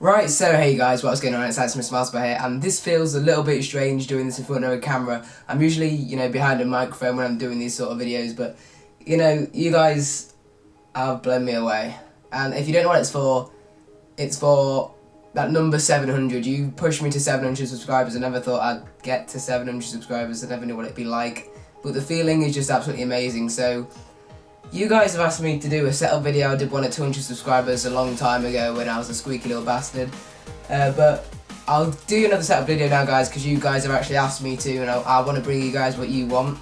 Right, so hey guys, what's going on? It's Mr. Smartspot here, and this feels a little bit strange doing this in front of a camera. I'm usually, behind a microphone when I'm doing these sort of videos, but, you guys have blown me away. And if you don't know what it's for that number 700. You pushed me to 700 subscribers. I never thought I'd get to 700 subscribers. I never knew what it'd be like, but the feeling is just absolutely amazing. So, you guys have asked me to do a setup video. I did one at 200 subscribers a long time ago when I was a squeaky little bastard. But I'll do another setup video now, guys, because you guys have actually asked me to, and I want to bring you guys what you want.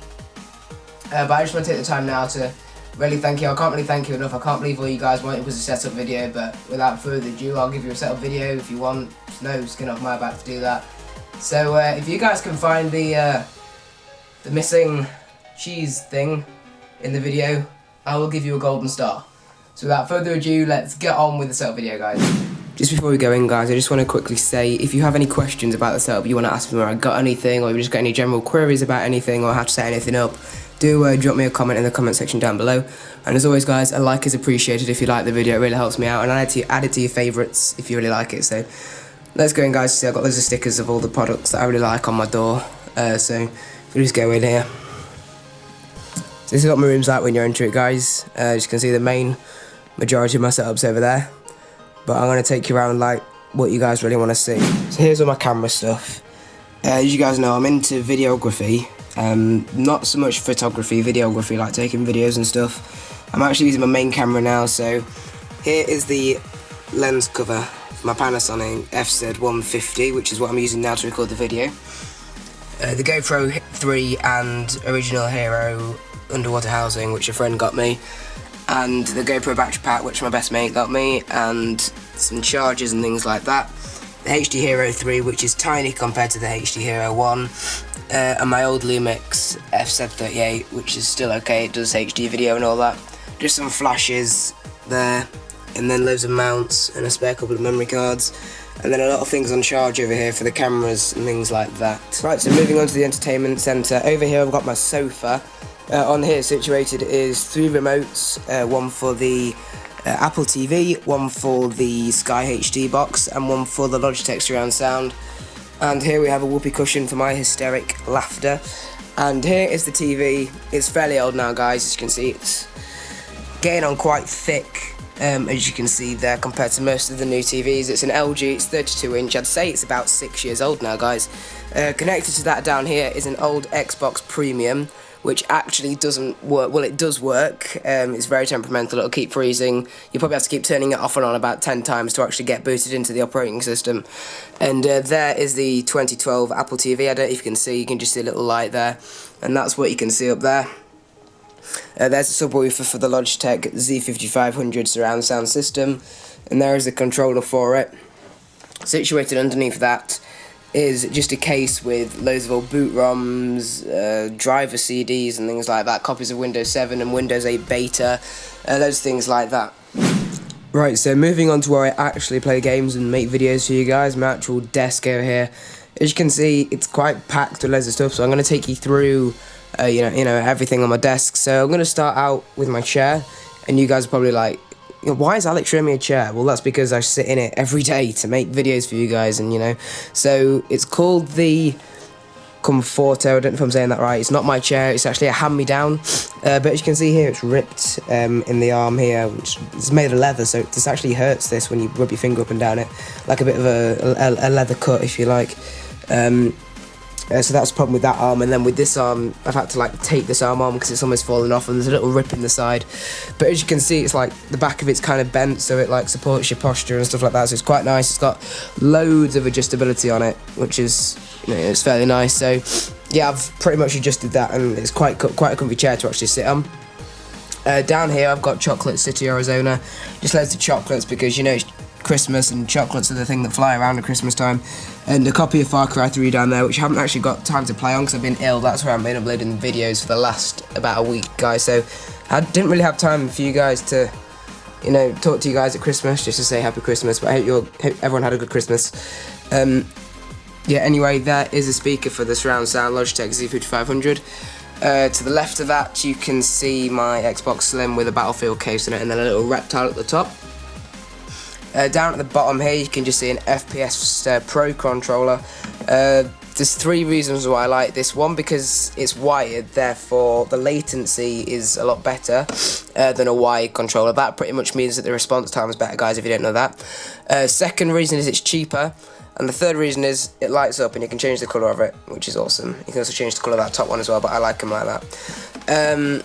But I just want to take the time now to really thank you. I can't really thank you enough. I can't believe all you guys wanted was a setup video, but without further ado, I'll give you a setup video if you want. There's no skin off my back to do that. So if you guys can find the missing cheese thing in the video, I will give you a golden star. So without further ado, let's get on with the setup video, guys. Just before we go in, guys, I just want to quickly say, if you have any questions about the setup, you want to ask me where I got anything, or you just got any general queries about anything, or how to set anything up, do drop me a comment in the comment section down below. And as always, guys, a like is appreciated if you like the video. It really helps me out, and add it to your favourites if you really like it. So let's go in, guys. See, I've got loads of stickers of all the products that I really like on my door. So if we just go in here. So this is what my room's like when you enter it, guys. As you can see, the main majority of my setup's over there. But I'm going to take you around like what you guys really want to see. So here's all my camera stuff. As you guys know, I'm into videography. Not so much photography, videography, like taking videos and stuff. I'm actually using my main camera now, so here is the lens cover for my Panasonic FZ150, which is what I'm using now to record the video. The GoPro 3 and original Hero underwater housing, which a friend got me, and the GoPro battery pack, which my best mate got me, and some chargers and things like that. The HD Hero 3, which is tiny compared to the HD Hero 1, and my old Lumix FZ38, which is still okay, it does HD video and all that. Just some flashes there, and then loads of mounts and a spare couple of memory cards, and then a lot of things on charge over here for the cameras and things like that. Right, so moving on to the entertainment centre. Over here I've got my sofa. On here situated is 3 remotes, one for the Apple TV, one for the Sky HD box, and one for the Logitech surround sound. And here we have a whoopee cushion for my hysteric laughter. And here is the TV. It's fairly old now, guys. As you can see, it's getting on quite thick, as you can see there, compared to most of the new TVs. It's an LG, it's 32-inch. I'd say it's about 6 years old now, guys. Connected to that down here is an old Xbox Premium, which actually doesn't work. Well, it does work. It's very temperamental. It'll keep freezing. You probably have to keep turning it off and on about 10 times to actually get booted into the operating system. And there is the 2012 Apple TV. I don't know if you can see. You can just see a little light there, and that's what you can see up there. There's a subwoofer for the Logitech Z5500 surround sound system, and there is the controller for it. Situated underneath that is just a case with loads of old boot ROMs, driver CDs and things like that, copies of Windows 7 and Windows 8 Beta, loads of things like that. Right, so moving on to where I actually play games and make videos for you guys, my actual desk over here. As you can see, it's quite packed with loads of stuff, so I'm going to take you through everything on my desk. So I'm going to start out with my chair, and you guys are probably like, why is Alex showing me a chair? Well, that's because I sit in it every day to make videos for you guys, and so it's called the Comforto. I don't know if I'm saying that right. It's not my chair, it's actually a hand-me-down, but as you can see here, it's ripped in the arm here, which is made of leather, so this actually hurts this when you rub your finger up and down it, like a bit of a leather cut, if you like. So that's the problem with that arm, and then with this arm I've had to like tape this arm on because it's almost fallen off and there's a little rip in the side. But as you can see, it's like the back of it's kind of bent, so it like supports your posture and stuff like that, so it's quite nice. It's got loads of adjustability on it, which is, it's fairly nice. So yeah, I've pretty much adjusted that, and it's quite a comfy chair to actually sit on. Down here I've got Chocolate City, Arizona, just loads of chocolates because it's Christmas and chocolates are the thing that fly around at Christmas time, and a copy of Far Cry 3 down there, which I haven't actually got time to play on because I've been ill. That's where I've been uploading the videos for the last about a week, guys, so I didn't really have time for you guys to talk to you guys at Christmas, just to say happy Christmas, but I hope everyone had a good Christmas. Yeah, anyway, there is a speaker for the surround sound Logitech Z5500. To the left of that you can see my Xbox Slim with a Battlefield case in it, and then a little reptile at the top. Down at the bottom here you can just see an FPS Pro controller. There's 3 reasons why I like this one: because it's wired, therefore the latency is a lot better than a wired controller. That pretty much means that the response time is better, guys, if you don't know that. Second reason is it's cheaper, and the third reason is it lights up and you can change the colour of it, which is awesome. You can also change the colour of that top one as well, but I like them like that.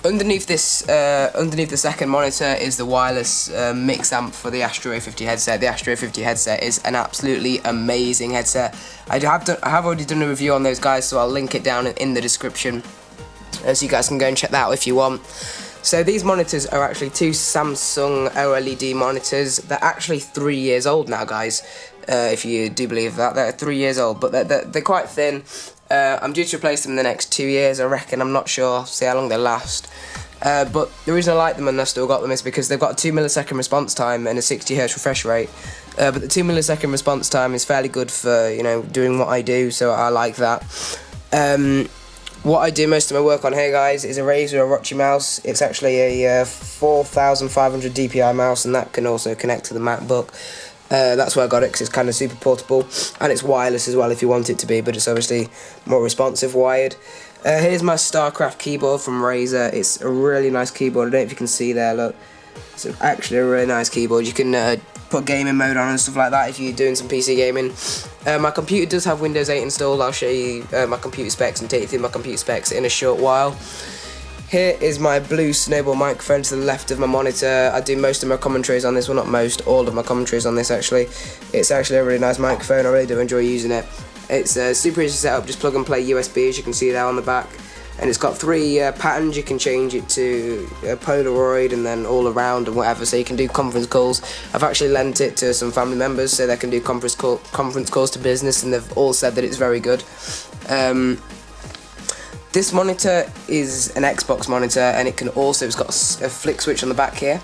Underneath the second monitor is the wireless mix amp for the Astro A50 headset. The Astro A50 headset is an absolutely amazing headset. I have already done a review on those, guys, so I'll link it down in the description, so you guys can go and check that out if you want. So these monitors are actually 2 Samsung OLED monitors. They're actually 3 years old now, guys, if you do believe that. They're 3 years old, but they're quite thin. I'm due to replace them in the next 2 years, I reckon. I'm not sure, see how long they last. But the reason I like them and I've still got them is because they've got a 2 millisecond response time and a 60 Hz refresh rate. But the 2 millisecond response time is fairly good for, you know, doing what I do, so I like that. What I do most of my work on here, guys, is a Razer Orochi mouse. It's actually a 4500 DPI mouse, and that can also connect to the MacBook. That's why I got it, because it's kind of super portable, and it's wireless as well if you want it to be, but it's obviously more responsive wired. Here's my StarCraft keyboard from Razer. It's a really nice keyboard. I don't know if you can see there, look. It's actually a really nice keyboard. You can put gaming mode on and stuff like that if you're doing some PC gaming. My computer does have Windows 8 installed. I'll show you my computer specs and take you through my computer specs in a short while. Here is my blue Snowball microphone to the left of my monitor. I do most of my commentaries on this, well, not most, all of my commentaries on this actually. It's actually a really nice microphone. I really do enjoy using it. It's super easy to set up, just plug and play USB, as you can see there on the back. And it's got 3 patterns. You can change it to Polaroid and then all around and whatever, so you can do conference calls. I've actually lent it to some family members so they can do conference calls to business, and they've all said that it's very good. This monitor is an Xbox monitor, and it's got a flick switch on the back here.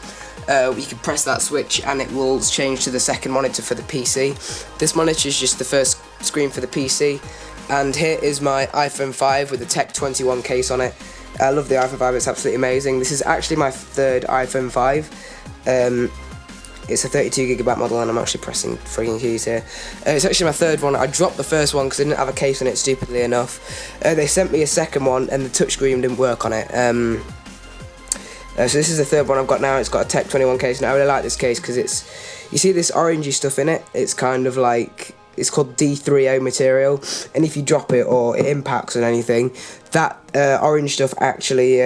You can press that switch and it will change to the second monitor for the PC. This monitor is just the first screen for the PC. And here is my iPhone 5 with the Tech 21 case on it. I love the iPhone 5, it's absolutely amazing. This is actually my 3rd iPhone 5. It's a 32GB model, and I'm actually pressing freaking keys here. It's actually my 3rd one. I dropped the first one because I didn't have a case on it, stupidly enough. They sent me a second one and the touchscreen didn't work on it. So this is the 3rd one I've got now. It's got a Tech 21 case, and I really like this case because you see this orangey stuff in it? It's kind of like, it's called D3O material, and if you drop it or it impacts on anything, that orange stuff actually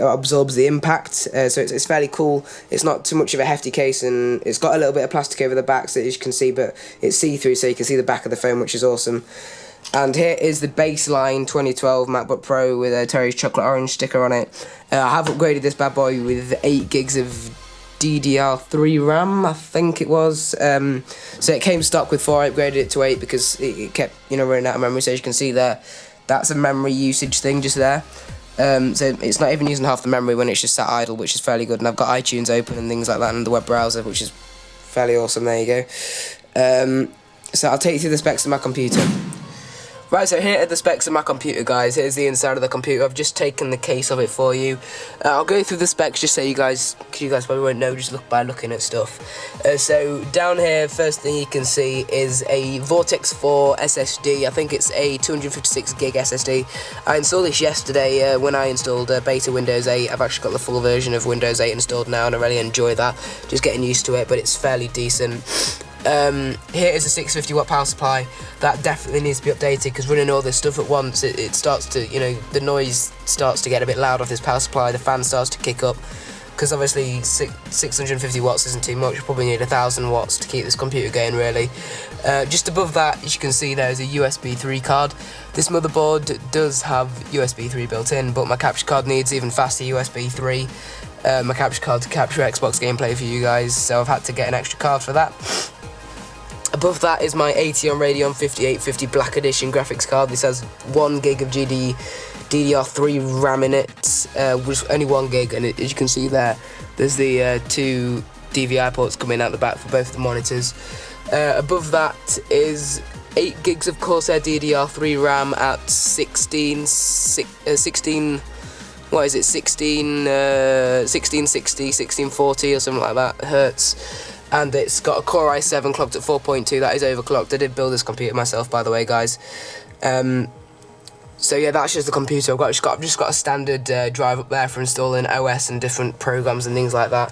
absorbs the impact, so it's fairly cool. It's not too much of a hefty case, and it's got a little bit of plastic over the back, so as you can see, but it's see-through, so you can see the back of the phone, which is awesome. And here is the baseline 2012 MacBook Pro with a Terry's chocolate orange sticker on it. I have upgraded this bad boy with 8 gigs of DDR3 RAM, I think it was. So it came stock with 4. I upgraded it to 8 because it kept running out of memory. So as you can see there, that's a memory usage thing just there. So it's not even using half the memory when it's just sat idle, which is fairly good. And I've got iTunes open and things like that, and the web browser, which is fairly awesome. There you go. So I'll take you through the specs of my computer. Right, so here are the specs of my computer, guys. Here's the inside of the computer. I've just taken the case of it for you. I'll go through the specs just so you guys, because you guys probably won't know just by looking at stuff. So down here, first thing you can see is a Vortex 4 SSD. I think it's a 256 gig SSD. I installed this yesterday when I installed beta Windows 8. I've actually got the full version of Windows 8 installed now, and I really enjoy that. Just getting used to it, but it's fairly decent. Here is a 650 watt power supply. That definitely needs to be updated, because running all this stuff at once, it starts to, the noise starts to get a bit loud off this power supply. The fan starts to kick up, because obviously 650 watts isn't too much. You probably need 1000 watts to keep this computer going, really. Just above that, as you can see, there's a USB 3 card. This motherboard does have USB 3 built in, but my capture card needs even faster USB 3. My capture card to capture Xbox gameplay for you guys, so I've had to get an extra card for that. Above that is my Atheon Radeon 5850 Black Edition graphics card. This has 1 gig of DDR3 RAM in it, which is only 1 gig, and as you can see there, there's the 2 DVI ports coming out the back for both the monitors. Above that is 8 gigs of Corsair DDR3 RAM at 16 what is it, 1660, 1640 or something like that hertz, and it's got a Core i7 clocked at 4.2. That is overclocked. I did build this computer myself, by the way, guys. So yeah, that's just the computer. I've just got a standard drive up there for installing OS and different programs and things like that.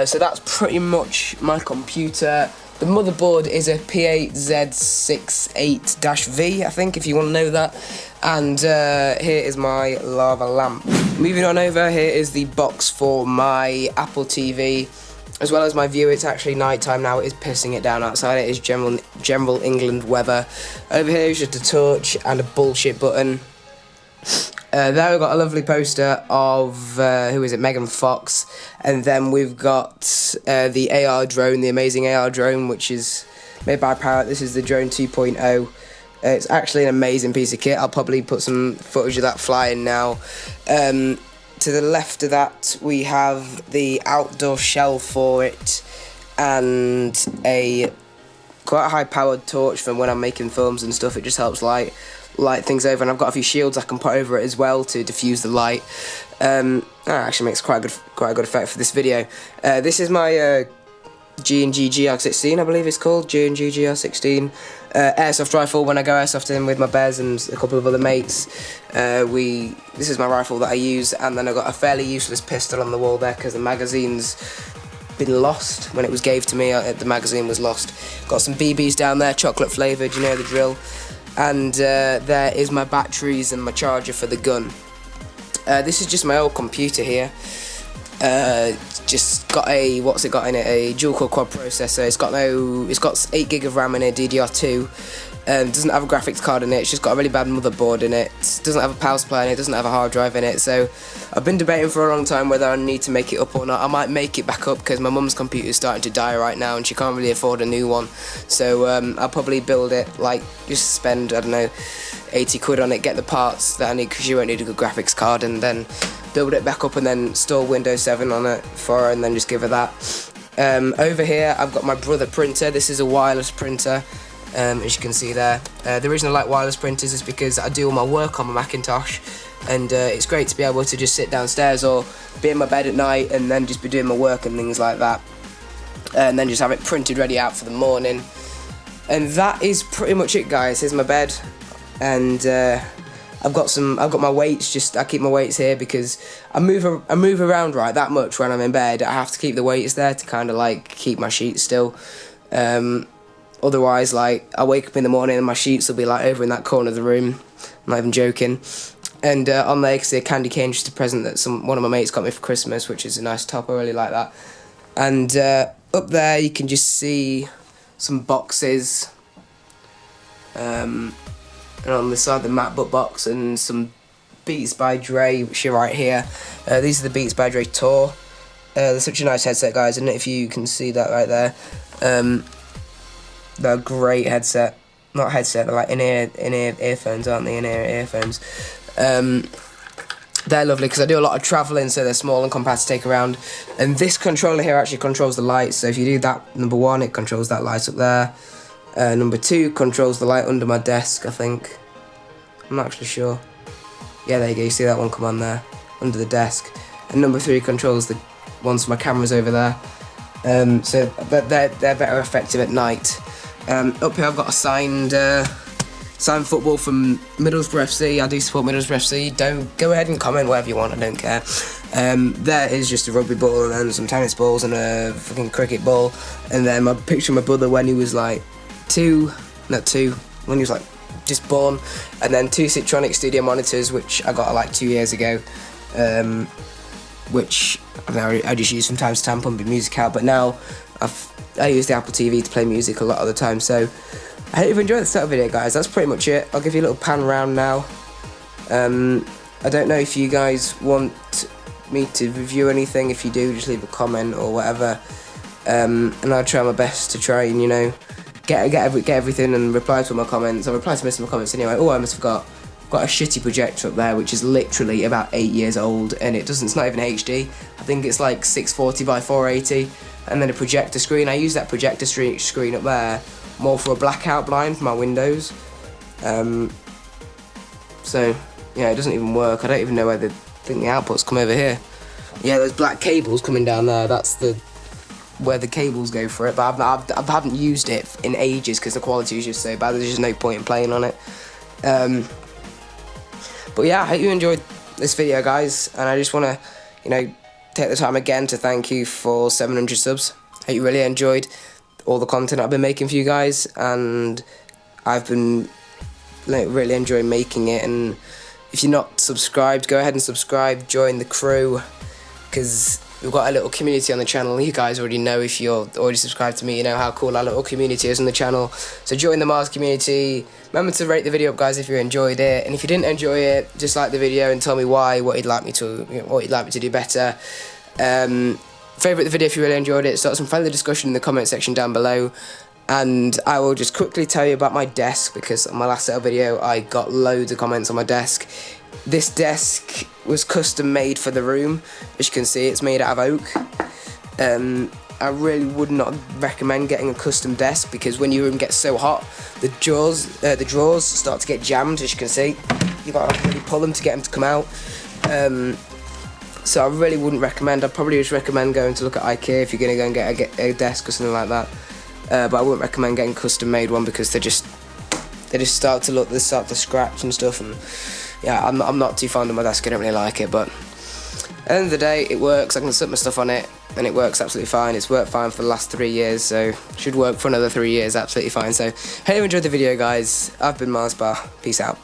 So that's pretty much my computer. The motherboard is a P8Z68-V, I think, if you want to know that. And here is my lava lamp. Moving on over, here is the box for my Apple TV, as well as my view. It's actually night time now. It is pissing it down outside. It is general England weather. Over here is just a torch and a bullshit button. There we've got a lovely poster of, who is it, Megan Fox, and then we've got the AR drone, the amazing AR drone, which is made by Parrot. This is the Drone 2.0. It's actually an amazing piece of kit. I'll probably put some footage of that flying now. To the left of that, we have the outdoor shell for it, and a quite high-powered torch from when I'm making films and stuff. It just helps light things over, and I've got a few shields I can put over it as well to diffuse the light. That actually makes quite a good effect for this video. This is my G&G GR16, I believe it's called, G&G GR16 airsoft rifle. When I go airsofting with my bears and a couple of other mates, this is my rifle that I use, and then I've got a fairly useless pistol on the wall there because the magazine's been lost. When it was gave to me, the magazine was lost. Got some BBs down there, chocolate flavoured, you know the drill. And there is my batteries and my charger for the gun. This is just my old computer here. Just got a, what's it got in it? A dual-core quad processor. It's got 8 gig of RAM in it, DDR2. Doesn't have a graphics card in it. It's just got a really bad motherboard in it. Doesn't have a power supply in it. Doesn't have a hard drive in it. So I've been debating for a long time whether I need to make it up or not. I might make it back up because my mum's computer is starting to die right now and she can't really afford a new one. So I'll probably build it, like, just spend, I don't know, 80 quid on it, get the parts that I need because you won't need a good graphics card, and then build it back up and then install Windows 7 on it for her and then just give her that. Over here I've got my brother printer. This is a wireless printer. As you can see there. The reason I like wireless printers is because I do all my work on my Macintosh, and it's great to be able to just sit downstairs or be in my bed at night and then just be doing my work and things like that, and then just have it printed ready out for the morning. And that is pretty much it, guys. Here's my bed, and I've got my weights. I keep my weights here because I move around right that much when I'm in bed. I have to keep the weights there to kind of like keep my sheets still. Otherwise, like, I wake up in the morning and my sheets will be like over in that corner of the room. I'm not even joking. And on there you can see a candy cane, just a present that one of my mates got me for Christmas, which is a nice top. I really like that. And up there you can just see some boxes. And on the side the MacBook box and some Beats by Dre, which are right here. These are the Beats by Dre Tour. They're such a nice headset, guys, isn't it? If you can see that right there. They're a great headset. Not headset, they're like in-ear earphones, aren't they? In-ear earphones. They're lovely because I do a lot of travelling, so they're small and compact to take around. And this controller here actually controls the lights. So if you do that, number 1, it controls that light up there. Number 2 controls the light under my desk, I think. I'm not actually sure. Yeah, there you go. You see that one come on there, under the desk. And number 3 controls the ones for my cameras over there. So they're better effective at night. Up here I've got a signed football from Middlesbrough FC. I do support Middlesbrough FC. Don't go ahead and comment whatever you want, I don't care. There is just a rugby ball and then some tennis balls and a fucking cricket ball. And then my picture of my brother when he was like when he was like just born. And then 2 Citronic studio monitors, which I got like 2 years ago. Which I just use from time to time, pumping music out, but now I use the Apple TV to play music a lot of the time. So I hope you've enjoyed the start video, guys. That's pretty much it. I'll give you a little pan around now. I don't know if you guys want me to review anything. If you do, just leave a comment or whatever, and I'll try my best to try and, you know, get everything and reply to all my comments. I'll reply to most of my comments anyway. Oh, I almost forgot. Got a shitty projector up there which is literally about 8 years old, and it's not even HD. I think it's like 640 by 480, and then a projector screen. I use that projector screen up there more for a blackout blind for my windows. So yeah, it doesn't even work. I don't even know where the think the outputs come over here. Yeah, there's black cables coming down there. That's where the cables go for it. But I haven't used it in ages because the quality is just so bad. There's just no point in playing on it. But yeah, I hope you enjoyed this video, guys. And I just want to, you know, take the time again to thank you for 700 subs. I hope you really enjoyed all the content I've been making for you guys, and I've been really enjoying making it. And if you're not subscribed, go ahead and subscribe, join the crew, because we've got a little community on the channel. You guys already know, if you're already subscribed to me, you know how cool our little community is on the channel. So join the Mars community. Remember to rate the video up, guys, if you enjoyed it, and if you didn't enjoy it, just like the video and tell me why, what you'd like me to do better. Favourite the video if you really enjoyed it. Start some friendly discussion in the comment section down below. And I will just quickly tell you about my desk, because on my last setup video I got loads of comments on my desk. This desk was custom made for the room. As you can see, it's made out of oak. I really would not recommend getting a custom desk, because when your room gets so hot, the drawers start to get jammed. As you can see, you got to really pull them to get them to come out. So I really wouldn't recommend. I'd probably just recommend going to look at IKEA if you're going to go and get a desk or something like that. But I wouldn't recommend getting a custom made one, because they just start to scratch and stuff. And yeah, I'm not too fond of my desk. I don't really like it, but at the end of the day, it works. I can set my stuff on it, and it works absolutely fine. It's worked fine for the last 3 years, so should work for another 3 years absolutely fine. So hope you enjoyed the video, guys. I've been Mars Bar. Peace out.